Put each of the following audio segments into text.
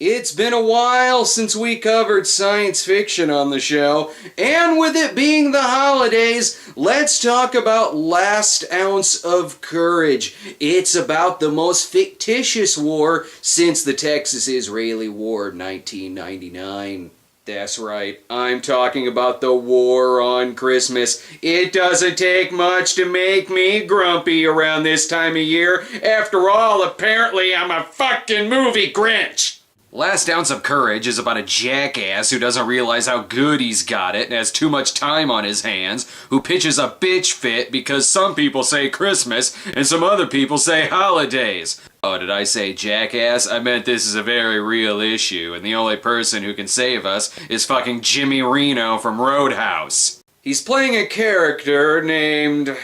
It's been a while since we covered science fiction on the show, and with it being the holidays, let's talk about Last Ounce of Courage. It's about the most fictitious war since the Texas-Israeli War of 1999. That's right, I'm talking about the War on Christmas. It doesn't take much to make me grumpy around this time of year. After all, apparently I'm a fucking movie Grinch. Last Ounce of Courage is about a jackass who doesn't realize how good he's got it and has too much time on his hands, who pitches a bitch fit because some people say Christmas and some other people say holidays. Oh, did I say jackass? I meant this is a very real issue, and the only person who can save us is fucking Jimmy Reno from Roadhouse. He's playing a character named...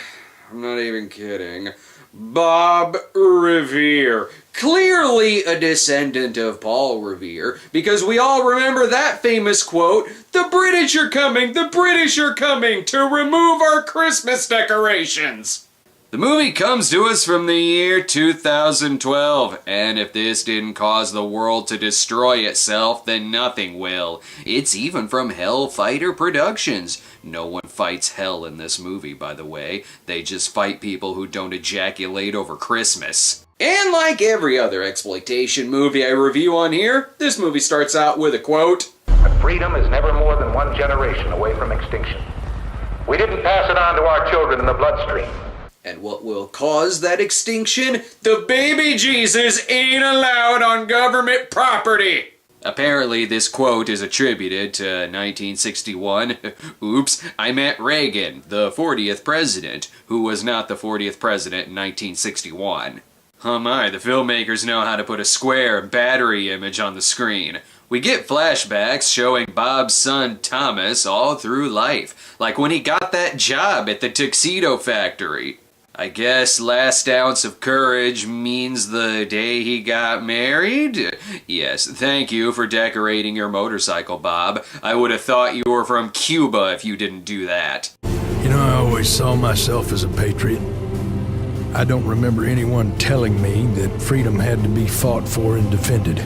I'm not even kidding... Bob Revere. Clearly a descendant of Paul Revere, because we all remember that famous quote, "The British are coming to remove our Christmas decorations." The movie comes to us from the year 2012, and if this didn't cause the world to destroy itself, then nothing will. It's even from Hellfighter Productions. No one fights hell in this movie, by the way. They just fight people who don't ejaculate over Christmas. And like every other exploitation movie I review on here, this movie starts out with a quote. Freedom is never more than one generation away from extinction. We didn't pass it on to our children in the bloodstream. And what will cause that extinction? The baby Jesus ain't allowed on government property! Apparently this quote is attributed to 1961. Oops, I meant Reagan, the 40th president, who was not the 40th president in 1961. Oh my, the filmmakers know how to put a square battery image on the screen. We get flashbacks showing Bob's son Thomas all through life, like when he got that job at the tuxedo factory. I guess Last Ounce of Courage means the day he got married? Yes, thank you for decorating your motorcycle, Bob. I would have thought you were from Cuba if you didn't do that. You know, I always saw myself as a patriot. I don't remember anyone telling me that freedom had to be fought for and defended.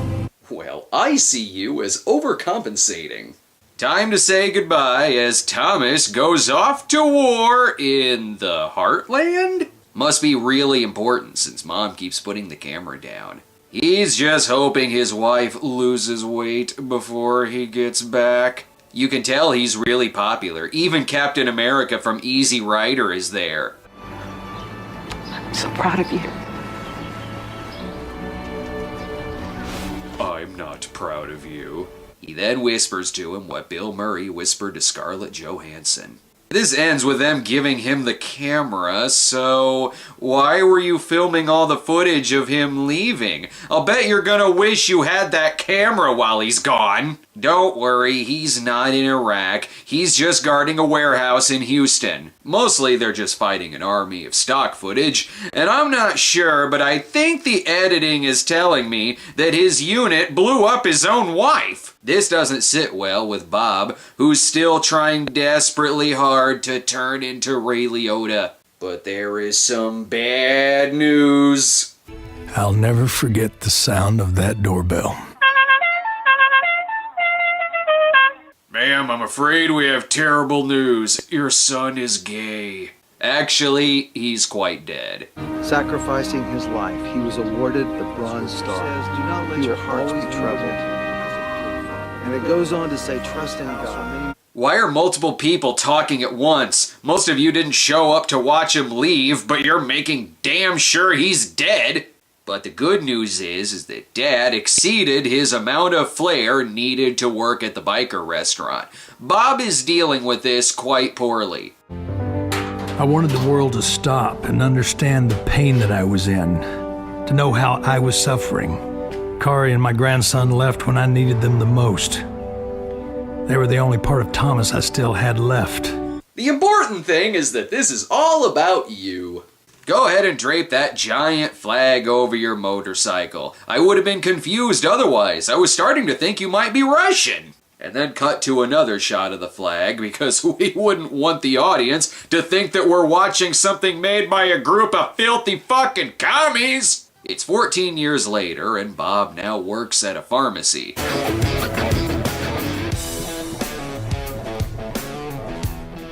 Well, I see you as overcompensating. Time to say goodbye as Thomas goes off to war in the Heartland? Must be really important since Mom keeps putting the camera down. He's just hoping his wife loses weight before he gets back. You can tell he's really popular. Even Captain America from Easy Rider is there. I'm so proud of you. I'm not proud of you. He then whispers to him what Bill Murray whispered to Scarlett Johansson. This ends with them giving him the camera, so why were you filming all the footage of him leaving? I'll bet you're gonna wish you had that camera while he's gone. Don't worry, he's not in Iraq. He's just guarding a warehouse in Houston. Mostly they're just fighting an army of stock footage, and I'm not sure, but I think the editing is telling me that his unit blew up his own wife. This doesn't sit well with Bob, who's still trying desperately hard to turn into Ray Liotta. But there is some bad news. I'll never forget the sound of that doorbell. Ma'am, I'm afraid we have terrible news. Your son is gay. Actually, he's quite dead. Sacrificing his life, he was awarded the Bronze Star. Says, do not let your hearts be troubled. And it goes on to say, trust in God. Why are multiple people talking at once? Most of you didn't show up to watch him leave, but you're making damn sure he's dead. But the good news is that Dad exceeded his amount of flair needed to work at the biker restaurant. Bob is dealing with this quite poorly. I wanted the world to stop and understand the pain that I was in, to know how I was suffering. Kari and my grandson left when I needed them the most. They were the only part of Thomas I still had left. The important thing is that this is all about you. Go ahead and drape that giant flag over your motorcycle. I would have been confused otherwise. I was starting to think you might be Russian. And then cut to another shot of the flag because we wouldn't want the audience to think that we're watching something made by a group of filthy fucking commies. It's 14 years later, and Bob now works at a pharmacy.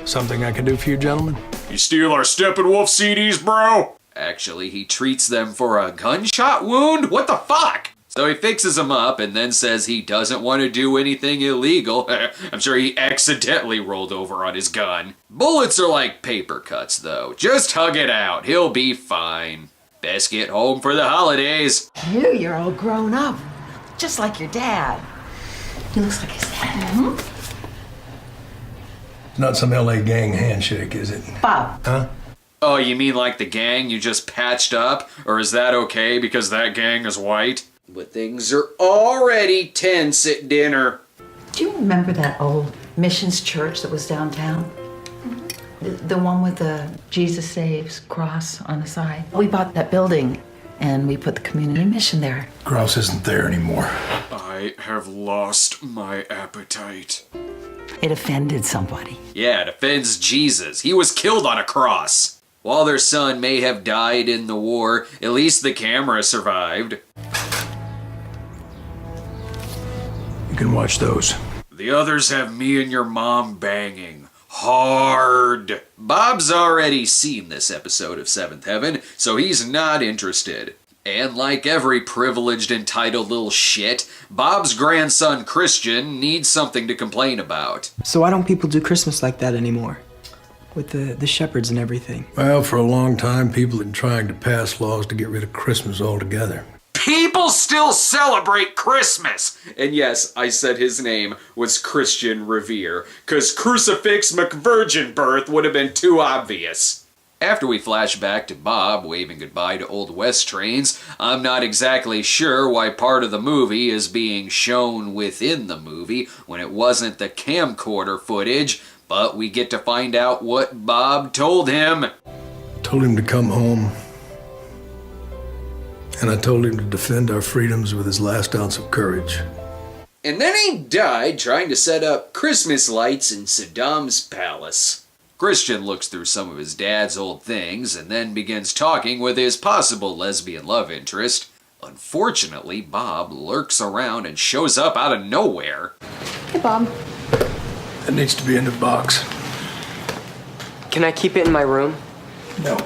Something I can do for you, gentlemen? You steal our Steppenwolf CDs, bro? Actually, he treats them for a gunshot wound? What the fuck? So he fixes them up and then says he doesn't want to do anything illegal. I'm sure he accidentally rolled over on his gun. Bullets are like paper cuts, though. Just hug it out. He'll be fine. Best get home for the holidays. You're all grown up. Just like your dad. He looks like his dad. It's not some LA gang handshake, is it? Bob. Huh? Oh, you mean like the gang you just patched up? Or is that okay because that gang is white? But things are already tense at dinner. Do you remember that old missions church that was downtown? The one with the Jesus Saves cross on the side? We bought that building and we put the community mission there. Cross isn't there anymore. I have lost my appetite. It offended somebody. Yeah, it offends Jesus. He was killed on a cross. While their son may have died in the war, at least the camera survived. You can watch those. The others have me and your mom banging. Hard. Bob's already seen this episode of Seventh Heaven, so he's not interested. And like every privileged, entitled little shit, Bob's grandson Christian needs something to complain about. So why don't people do Christmas like that anymore? With the shepherds and everything. Well, for a long time, people have been trying to pass laws to get rid of Christmas altogether. People still celebrate Christmas! And yes, I said his name was Christian Revere, cause Crucifix McVirgin Birth would have been too obvious. After we flash back to Bob waving goodbye to Old West trains, I'm not exactly sure why part of the movie is being shown within the movie when it wasn't the camcorder footage, but we get to find out what Bob told him. Told him to come home. And I told him to defend our freedoms with his last ounce of courage. And then he died trying to set up Christmas lights in Saddam's palace. Christian looks through some of his dad's old things and then begins talking with his possible lesbian love interest. Unfortunately, Bob lurks around and shows up out of nowhere. Hey, Bob. That needs to be in the box. Can I keep it in my room? No.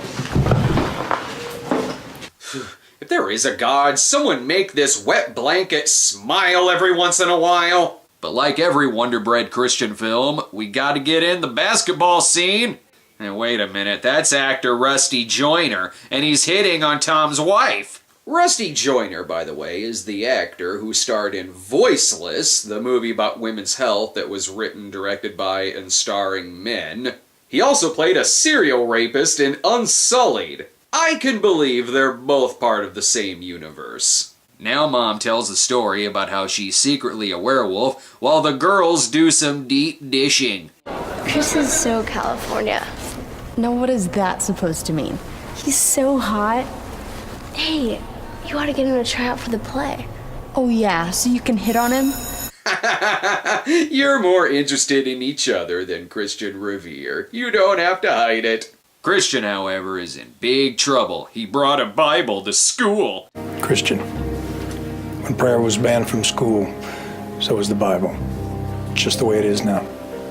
If there is a God, someone make this wet blanket smile every once in a while. But like every Wonder Bread Christian film, we gotta get in the basketball scene. And wait a minute, that's actor Rusty Joyner, and he's hitting on Tom's wife. Rusty Joyner, by the way, is the actor who starred in Voiceless, the movie about women's health that was written, directed by, and starring men. He also played a serial rapist in Unsullied. I can believe they're both part of the same universe. Now Mom tells a story about how she's secretly a werewolf while the girls do some deep dishing. Chris is so California. Now what is that supposed to mean? He's so hot. Hey, you ought to get him to try out for the play. Oh yeah, so you can hit on him? You're more interested in each other than Christian Revere. You don't have to hide it. Christian, however, is in big trouble. He brought a Bible to school. Christian, when prayer was banned from school, so was the Bible. It's just the way it is now.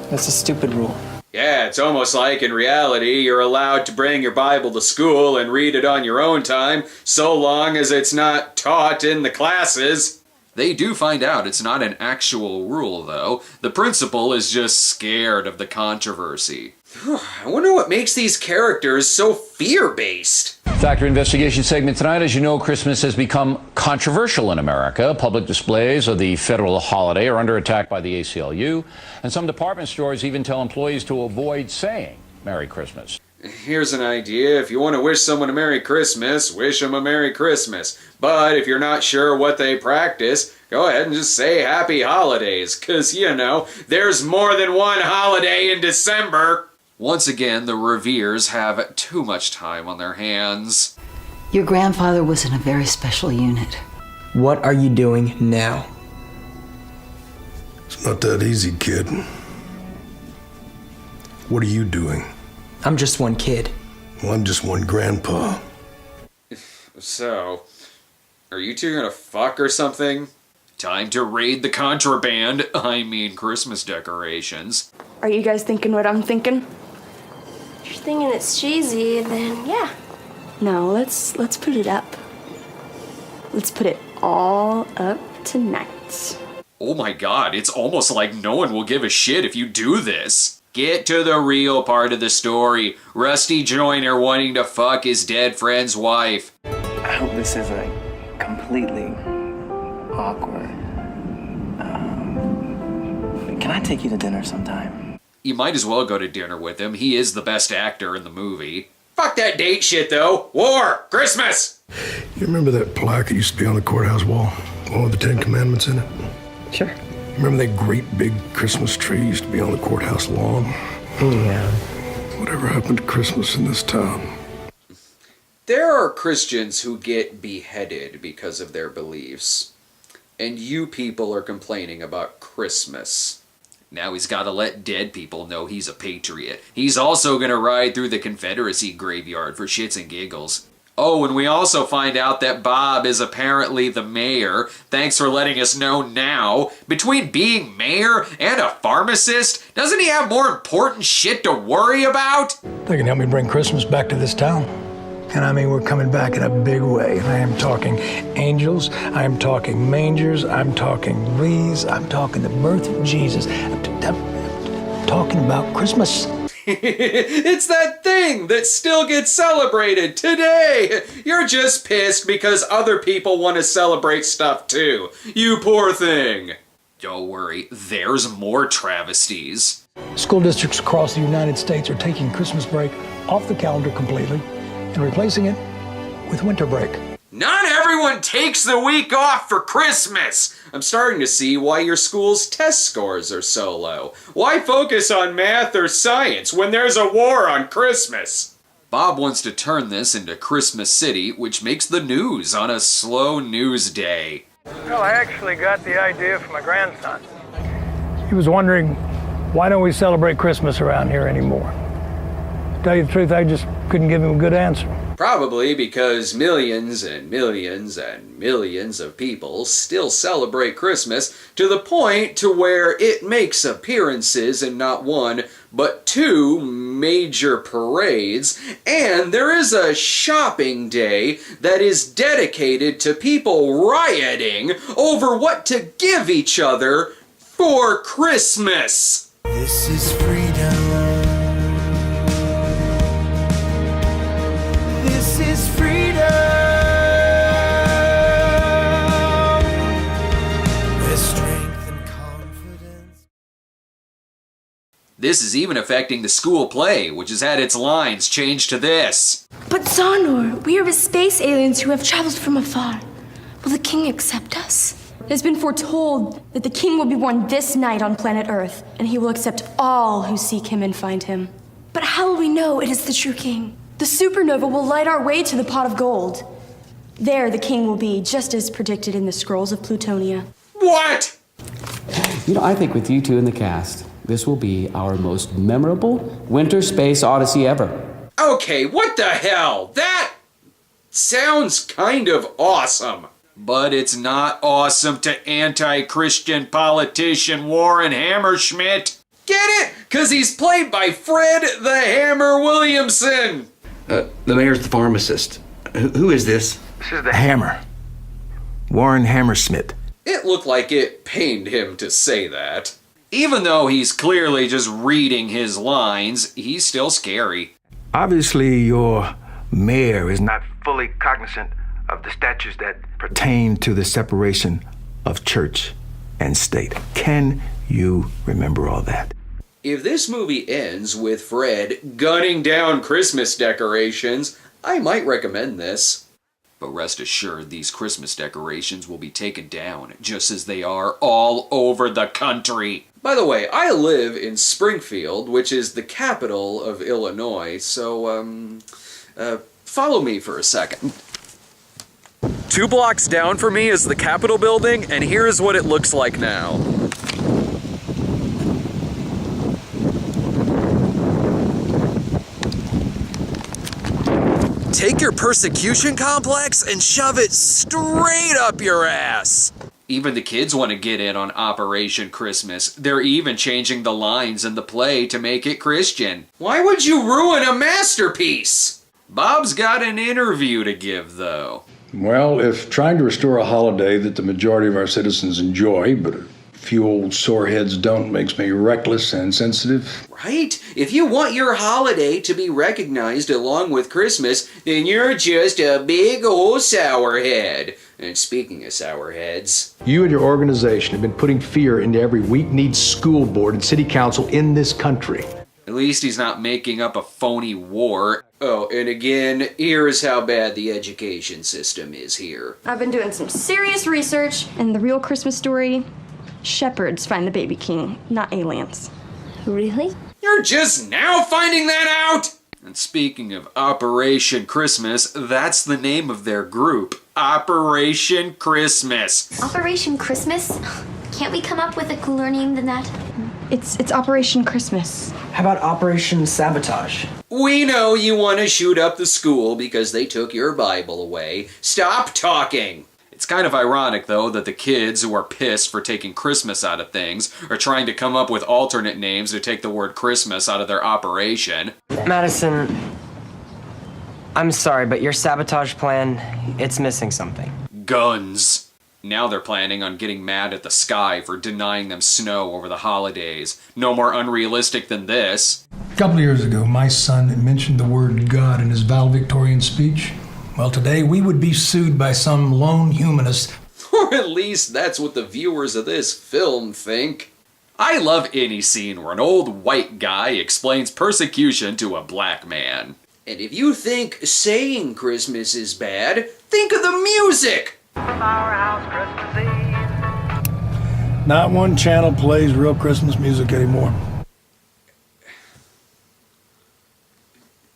That's a stupid rule. Yeah, it's almost like in reality you're allowed to bring your Bible to school and read it on your own time, so long as it's not taught in the classes. They do find out it's not an actual rule, though. The principal is just scared of the controversy. I wonder what makes these characters so fear-based. Factor investigation segment tonight. As you know, Christmas has become controversial in America. Public displays of the federal holiday are under attack by the ACLU, and some department stores even tell employees to avoid saying Merry Christmas. Here's an idea. If you want to wish someone a Merry Christmas, wish them a Merry Christmas. But if you're not sure what they practice, go ahead and just say Happy Holidays, 'cause, you know, there's more than one holiday in December. Once again, the Reveres have too much time on their hands. Your grandfather was in a very special unit. What are you doing now? It's not that easy, kid. What are you doing? I'm just one kid. Well, I'm just one grandpa. So, Are you two gonna fuck or something? Time to raid the contraband, I mean Christmas decorations. Are you guys thinking what I'm thinking? If you're thinking it's cheesy, then yeah. No, let's put it up. Let's put it all up tonight. Oh my god, it's almost like no one will give a shit if you do this. Get to the real part of the story. Rusty Joyner wanting to fuck his dead friend's wife. I hope this isn't completely awkward. Can I take you to dinner sometime? You might as well go to dinner with him. He is the best actor in the movie. Fuck that date shit, though. War! Christmas! You remember that plaque that used to be on the courthouse wall? The one with the Ten Commandments in it? Sure. Remember that great big Christmas tree used to be on the courthouse lawn? Yeah. Whatever happened to Christmas in this town? There are Christians who get beheaded because of their beliefs. And you people are complaining about Christmas. Now he's gotta let dead people know he's a patriot. He's also gonna ride through the Confederacy graveyard for shits and giggles. Oh, and we also find out that Bob is apparently the mayor. Thanks for letting us know now. Between being mayor and a pharmacist, doesn't he have more important shit to worry about? They can help me bring Christmas back to this town. And I mean, we're coming back in a big way. I am talking angels, I am talking mangers, I'm talking wreaths, I'm talking the birth of Jesus. I'm talking about Christmas. It's that thing that still gets celebrated today. You're just pissed because other people want to celebrate stuff too. You poor thing. Don't worry, there's more travesties. School districts across the United States are taking Christmas break off the calendar completely and replacing it with winter break. Not everyone takes the week off for Christmas! I'm starting to see why your school's test scores are so low. Why focus on math or science when there's a war on Christmas? Bob wants to turn this into Christmas City, which makes the news on a slow news day. Well, I actually got the idea from my grandson. He was wondering, why don't we celebrate Christmas around here anymore? To tell you the truth, I just couldn't give him a good answer. Probably because millions and millions and millions of people still celebrate Christmas to the point to where it makes appearances in not one, but two major parades, and there is a shopping day that is dedicated to people rioting over what to give each other for Christmas. This is freedom. This is freedom. There's strength and confidence. This is even affecting the school play, which has had its lines changed to this. But Zonor, we are with space aliens who have traveled from afar. Will the king accept us? It has been foretold that the king will be born this night on planet Earth, and he will accept all who seek him and find him. But how will we know it is the true king? The supernova will light our way to the pot of gold. There the king will be, just as predicted in the scrolls of Plutonia. What? You know, I think with you two in the cast, this will be our most memorable winter space odyssey ever. Okay, what the hell? That sounds kind of awesome. But it's not awesome to anti-Christian politician Warren Hammerschmidt. Get it? 'Cause he's played by Fred the Hammer Williamson. The mayor's the pharmacist. Who is this? This is the Hammer. Warren Hammersmith. It looked like it pained him to say that. Even though he's clearly just reading his lines, he's still scary. Obviously, your mayor is not fully cognizant of the statutes that pertain to the separation of church and state. Can you remember all that? If this movie ends with Fred gunning down Christmas decorations, I might recommend this. But rest assured, these Christmas decorations will be taken down, just as they are all over the country. By the way, I live in Springfield, which is the capital of Illinois, so, follow me for a second. 2 blocks down from me is the Capitol building, and here's what it looks like now. take your persecution complex and shove it straight up your ass. Even the kids want to get in on Operation Christmas. They're even changing the lines in the play to make it Christian. Why would you ruin a masterpiece? Bob's got an interview to give, though. Well, if trying to restore a holiday that the majority of our citizens enjoy, but a few old soreheads don't, makes me reckless and insensitive. Right? If you want your holiday to be recognized along with Christmas, then you're just a big old sourhead. And speaking of sourheads... You and your organization have been putting fear into every weak-kneed school board and city council in this country. At least he's not making up a phony war. Oh, and again, here's how bad the education system is here. I've been doing some serious research, and the real Christmas story, shepherds find the baby king, not aliens. Really? You're just now finding that out? And speaking of Operation Christmas, that's the name of their group. Operation Christmas. Operation Christmas? Can't we come up with a cooler name than that? It's Operation Christmas. How about Operation Sabotage? We know you want to shoot up the school because they took your Bible away. Stop talking! It's kind of ironic, though, that the kids who are pissed for taking Christmas out of things are trying to come up with alternate names to take the word Christmas out of their operation. Madison, I'm sorry, but your sabotage plan, it's missing something. Guns. Now they're planning on getting mad at the sky for denying them snow over the holidays. No more unrealistic than this. A couple of years ago, my son mentioned the word God in his valedictorian speech. Well, today we would be sued by some lone humanist. Or at least that's what the viewers of this film think. I love any scene where an old white guy explains persecution to a black man. And if you think saying Christmas is bad, think of the music! From our house Christmas Eve. Not one channel plays real Christmas music anymore.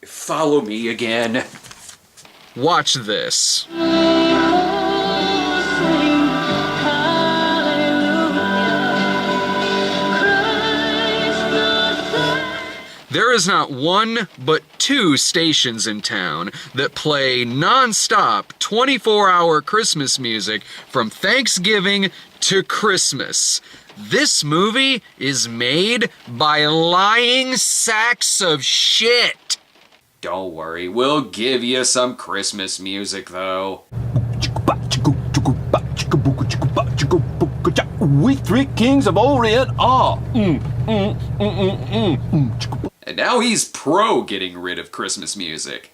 Follow me again. Watch this. There is not one, but two stations in town that play non-stop 24-hour Christmas music from Thanksgiving to Christmas. This movie is made by lying sacks of shit. Don't worry, we'll give you some Christmas music, though. We three kings of Orient are. And now he's pro getting rid of Christmas music.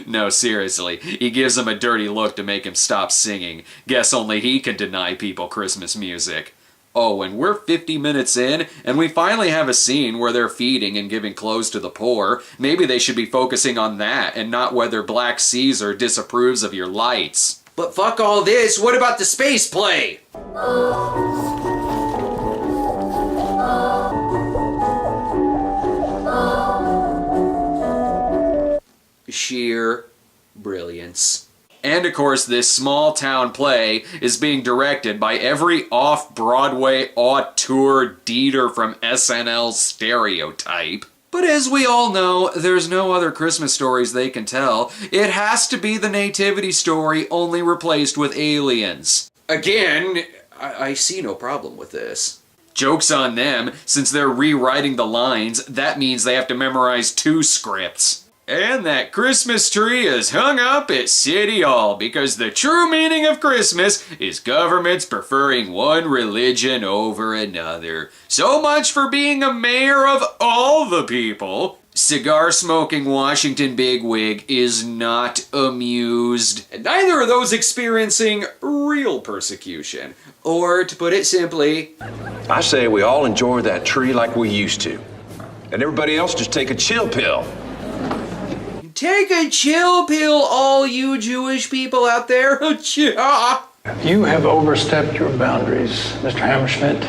No, seriously, he gives him a dirty look to make him stop singing. Guess only he can deny people Christmas music. Oh, and we're 50 minutes in, and we finally have a scene where they're feeding and giving clothes to the poor. Maybe they should be focusing on that, and not whether Black Caesar disapproves of your lights. But fuck all this, what about the space play? Sheer brilliance. And of course, this small town play is being directed by every off-Broadway auteur Dieter from SNL stereotype. But as we all know, there's no other Christmas stories they can tell. It has to be the nativity story, only replaced with aliens. Again, I see no problem with this. Joke's on them, since they're rewriting the lines, that means they have to memorize 2 scripts. And that Christmas tree is hung up at City Hall because the true meaning of Christmas is governments preferring one religion over another. So much for being a mayor of all the people. Cigar-smoking Washington bigwig is not amused. And neither are those experiencing real persecution. Or, to put it simply, I say we all enjoy that tree like we used to. And everybody else just take a chill pill. take a chill pill, all you Jewish people out there. You have overstepped your boundaries, Mr. Hammerschmidt.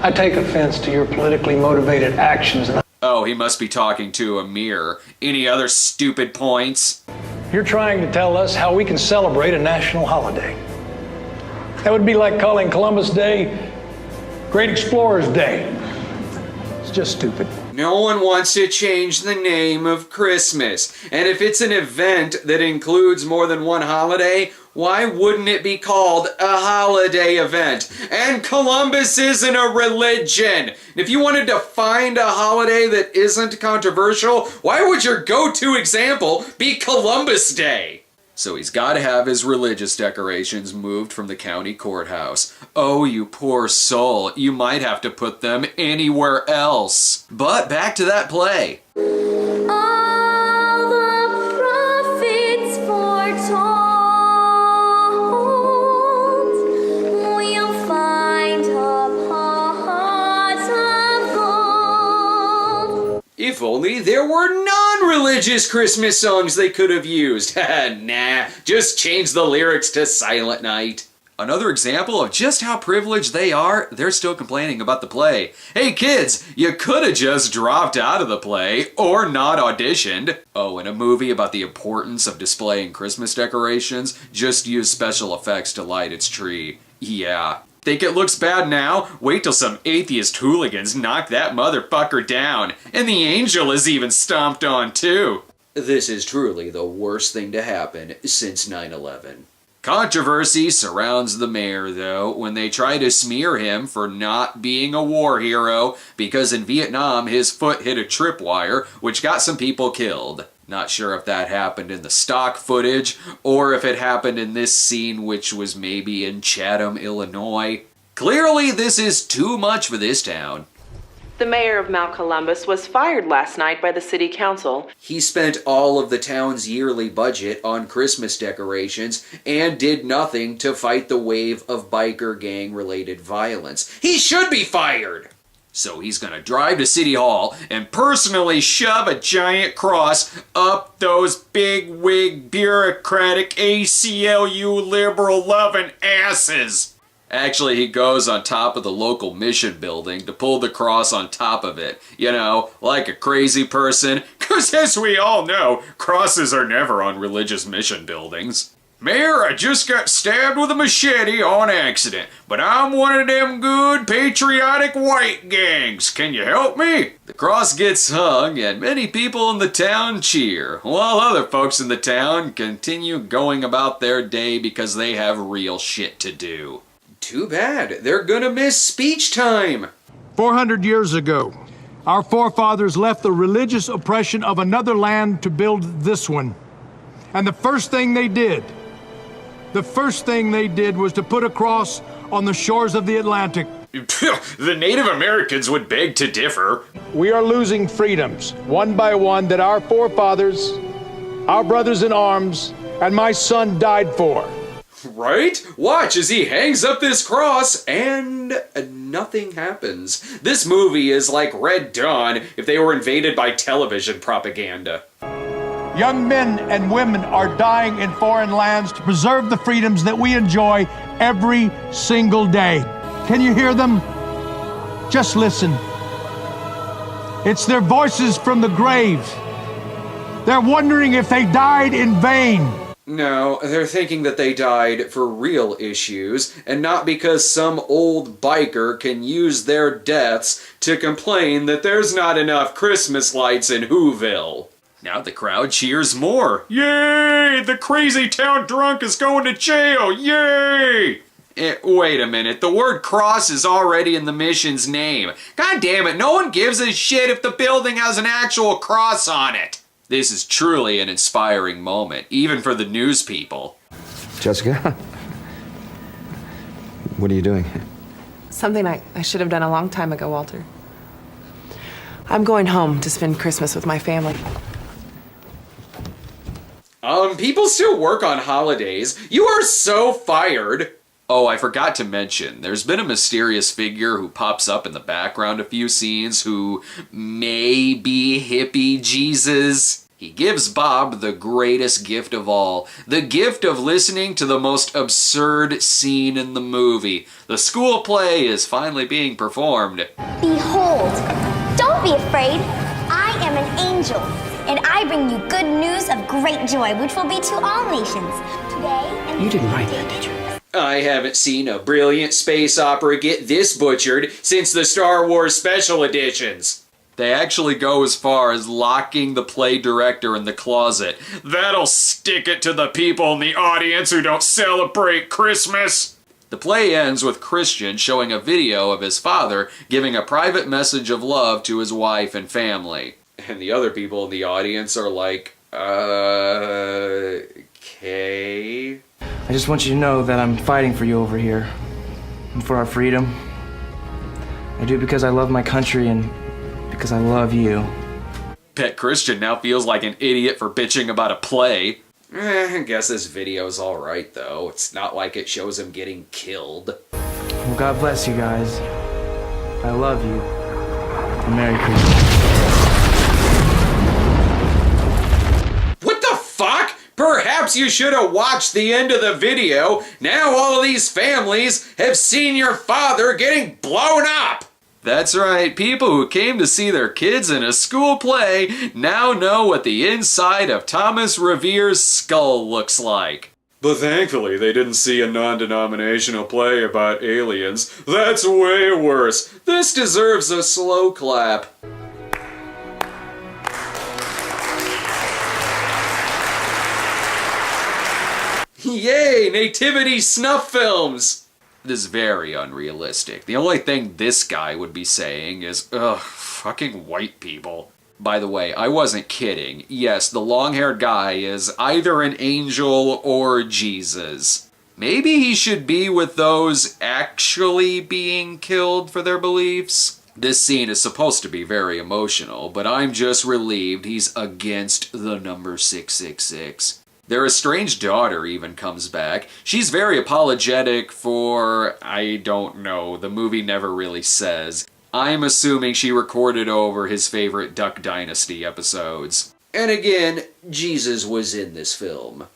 I take offense to your politically motivated actions. Oh, he must be talking to a mirror. Any other stupid points? You're trying to tell us how we can celebrate a national holiday. That would be like calling Columbus Day Great Explorers Day. It's just stupid. No one wants to change the name of Christmas. And if it's an event that includes more than one holiday, why wouldn't it be called a holiday event? And Columbus isn't a religion. If you wanted to find a holiday that isn't controversial, why would your go-to example be Columbus Day? So he's got to have his religious decorations moved from the county courthouse. Oh, you poor soul. You might have to put them anywhere else. But back to that play. All the prophets foretold, we'll find a pot of gold. If only there were non-religious Christmas songs they could have used. Nah, just change the lyrics to Silent Night. Another example of just how privileged they are, they're still complaining about the play. Hey kids, you could have just dropped out of the play or not auditioned. Oh, in a movie about the importance of displaying Christmas decorations, just use special effects to light its tree. Yeah. Think it looks bad now? Wait till some atheist hooligans knock that motherfucker down. And the angel is even stomped on too. This is truly the worst thing to happen since 9/11. Controversy surrounds the mayor, though, when they try to smear him for not being a war hero because in Vietnam his foot hit a tripwire, which got some people killed. Not sure if that happened in the stock footage or if it happened in this scene, which was maybe in Chatham, Illinois. Clearly, this is too much for this town. The mayor of Mount Columbus was fired last night by the city council. He spent all of the town's yearly budget on Christmas decorations and did nothing to fight the wave of biker gang-related violence. He should be fired! So he's gonna drive to City Hall and personally shove a giant cross up those big-wig, bureaucratic, ACLU liberal-loving asses. Actually, he goes on top of the local mission building to pull the cross on top of it. You know, like a crazy person. 'Cause as we all know, crosses are never on religious mission buildings. Mayor, I just got stabbed with a machete on accident, but I'm one of them good patriotic white gangs. Can you help me? The cross gets hung and many people in the town cheer, while other folks in the town continue going about their day because they have real shit to do. Too bad. They're gonna miss speech time. 400 years ago, our forefathers left the religious oppression of another land to build this one. And the first thing they did was to put a cross on the shores of the Atlantic. The Native Americans would beg to differ. We are losing freedoms, one by one, that our forefathers, our brothers in arms, and my son died for. Right? Watch as he hangs up this cross and nothing happens. This movie is like Red Dawn if they were invaded by television propaganda. Young men and women are dying in foreign lands to preserve the freedoms that we enjoy every single day. Can you hear them? Just listen. It's their voices from the grave. They're wondering if they died in vain. No, they're thinking that they died for real issues, and not because some old biker can use their deaths to complain that there's not enough Christmas lights in Whoville. Now the crowd cheers more. Yay! The crazy town drunk is going to jail! Yay! Wait a minute, the word cross is already in the mission's name. God damn it, no one gives a shit if the building has an actual cross on it. This is truly an inspiring moment, even for the news people. Jessica? What are you doing? Something I should have done a long time ago, Walter. I'm going home to spend Christmas with my family. People still work on holidays. You are so fired. Oh, I forgot to mention, there's been a mysterious figure who pops up in the background a few scenes who may be hippie Jesus. He gives Bob the greatest gift of all, the gift of listening to the most absurd scene in the movie. The school play is finally being performed. Behold, don't be afraid. I am an angel, and I bring you good news of great joy, which will be to all nations. Today and You didn't write that, did you? I haven't seen a brilliant space opera get this butchered since the Star Wars special editions. They actually go as far as locking the play director in the closet. That'll stick it to the people in the audience who don't celebrate Christmas. The play ends with Christian showing a video of his father giving a private message of love to his wife and family. And the other people in the audience are like, okay. I just want you to know that I'm fighting for you over here. And for our freedom. I do it because I love my country and because I love you. Pet Christian now feels like an idiot for bitching about a play. I guess this video's alright though. It's not like it shows him getting killed. Well, God bless you guys. I love you. And Merry Christmas. What the fuck? Perhaps you should have watched the end of the video. Now all of these families have seen your father getting blown up. That's right, people who came to see their kids in a school play now know what the inside of Thomas Revere's skull looks like. But thankfully they didn't see a non-denominational play about aliens. That's way worse. This deserves a slow clap. Yay, nativity snuff films! This is very unrealistic. The only thing this guy would be saying is, ugh, fucking white people. By the way, I wasn't kidding. Yes, the long-haired guy is either an angel or Jesus. Maybe he should be with those actually being killed for their beliefs. This scene is supposed to be very emotional, but I'm just relieved he's against the number 666. Their estranged daughter even comes back. She's very apologetic for, I don't know, the movie never really says. I'm assuming she recorded over his favorite Duck Dynasty episodes. And again, Jesus was in this film.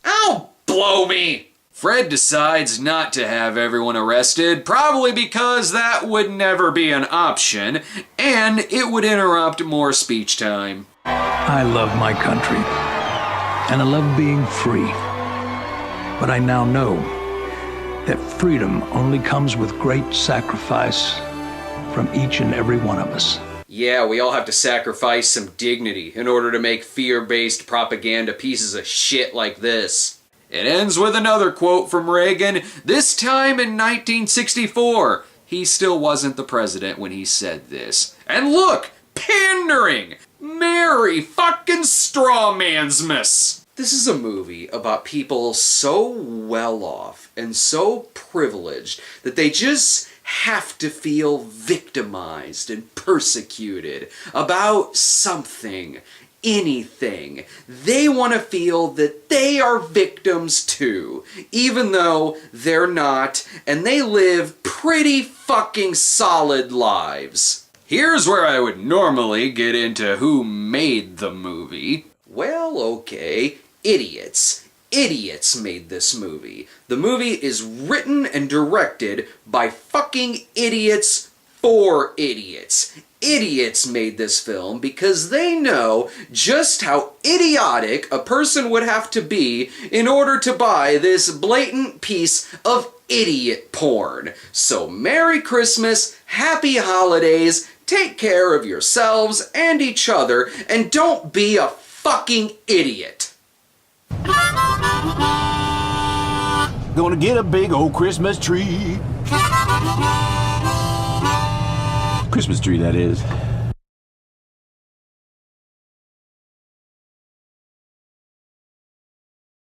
Ow! Blow me! Fred decides not to have everyone arrested, probably because that would never be an option, and it would interrupt more speech time. I love my country, and I love being free. But I now know that freedom only comes with great sacrifice from each and every one of us. Yeah, we all have to sacrifice some dignity in order to make fear-based propaganda pieces of shit like this. It ends with another quote from Reagan, this time in 1964. He still wasn't the president when he said this. And look! Pandering! Merry fucking strawmansmas! This is a movie about people so well off and so privileged that they just have to feel victimized and persecuted about something. Anything. They want to feel that they are victims too, even though they're not, and they live pretty fucking solid lives. Here's where I would normally get into who made the movie. Well, okay, idiots. Idiots made this movie. The movie is written and directed by fucking idiots for idiots. Idiots made this film because they know just how idiotic a person would have to be in order to buy this blatant piece of idiot porn. So Merry Christmas, Happy Holidays, take care of yourselves and each other, and don't be a fucking idiot. Gonna get a big old Christmas tree. Christmas tree, that is.